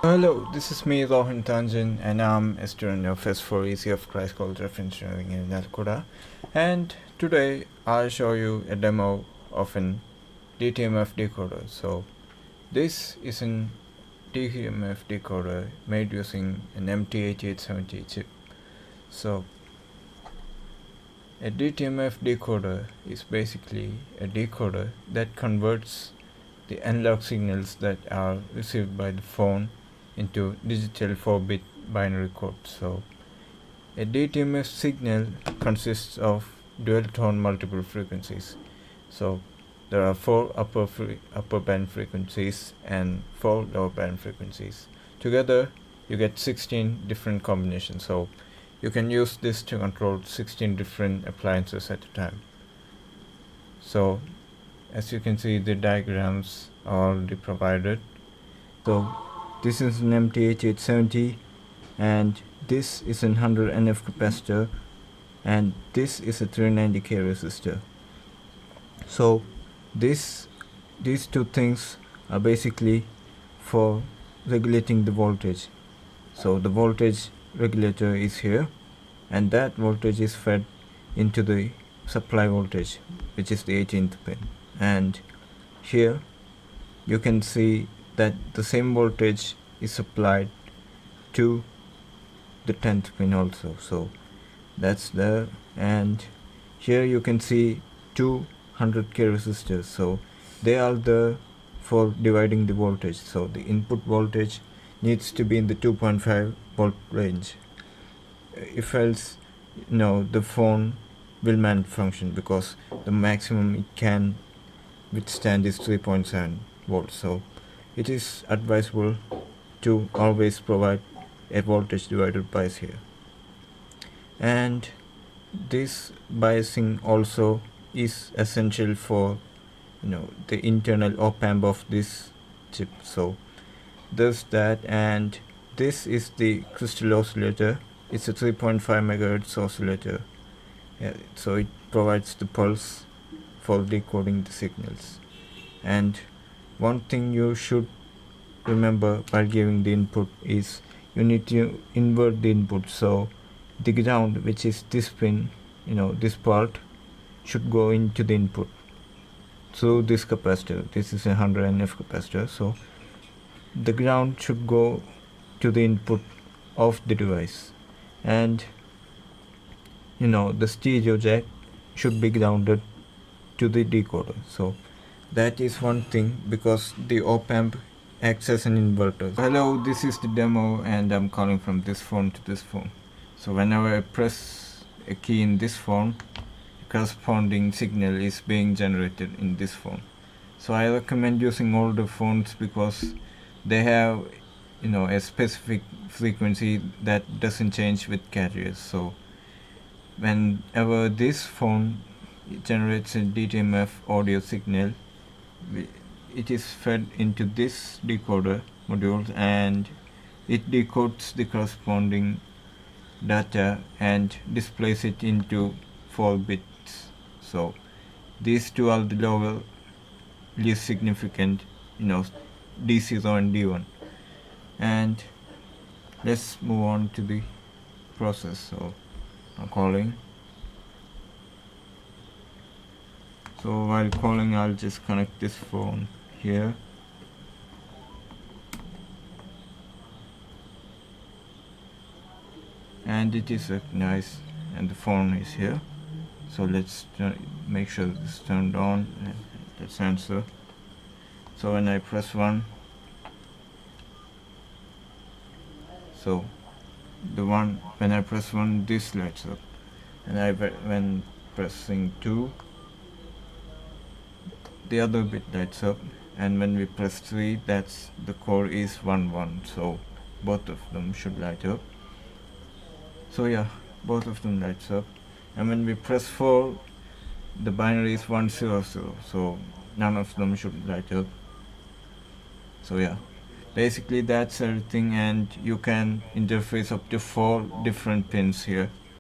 Hello, this is me, Rohan Thanjan, and I'm a student of S4 ECF Christ College of Engineering in Calcutta. And today I'll show you a demo of an DTMF decoder. So this is an DTMF decoder made using an MT8870 chip. So a DTMF decoder is basically a decoder that converts the analog signals that are received by the phone into digital 4-bit binary code. So a DTMF signal consists of dual tone multiple frequencies. So there are 4 upper band frequencies and 4 lower band frequencies. Together you get 16 different combinations. So you can use this to control 16 different appliances at a time. So as you can see, the diagrams are already provided. So this is an MT8870 and this is an 100 NF capacitor and this is a 390K resistor. So these two things are basically for regulating the voltage. So the voltage regulator is here and that voltage is fed into the supply voltage, which is the 18th pin, and here you can see that the same voltage is supplied to the 10th pin also. So that's there, and here you can see 200K resistors. So they are there for dividing the voltage. So the input voltage needs to be in the 2.5 volt range. If else, the phone will malfunction because the maximum it can withstand is 3.7 volts. So it is advisable to always provide a voltage divider bias here. And this biasing also is essential for the internal op-amp of this chip. So there's that, and this is the crystal oscillator. It's a 3.5 megahertz oscillator. So it provides the pulse for decoding the signals. And one thing you should remember while giving the input is you need to invert the input. So the ground, which is this pin, this part, should go into the input through this capacitor. This is a 100 NF capacitor. So the ground should go to the input of the device, and the stereo jack should be grounded to the decoder. So that is one thing, because the op-amp acts as an inverter. Hello, this is the demo and I'm calling from this phone to this phone. So whenever I press a key in this phone, a corresponding signal is being generated in this phone. So I recommend using older phones because they have a specific frequency that doesn't change with carriers. So whenever this phone generates a DTMF audio signal, it is fed into this decoder module and it decodes the corresponding data and displays it into 4 bits. So these two are the lower, least significant, D0 and D1. And let's move on to the process. So I'm calling. So while calling, I'll just connect this phone here. And it is recognized and the phone is here. So let's make sure this is turned on and let's answer. So when I press 1, so when I press 1, this lights up, and when pressing 2, the other bit lights up, and when we press 3, that's the core is 1 so both of them should light up. So yeah, both of them lights up, and when we press 4, the binary is 100, so none of them should light up. So yeah, basically that's everything, and you can interface up to 4 different pins here.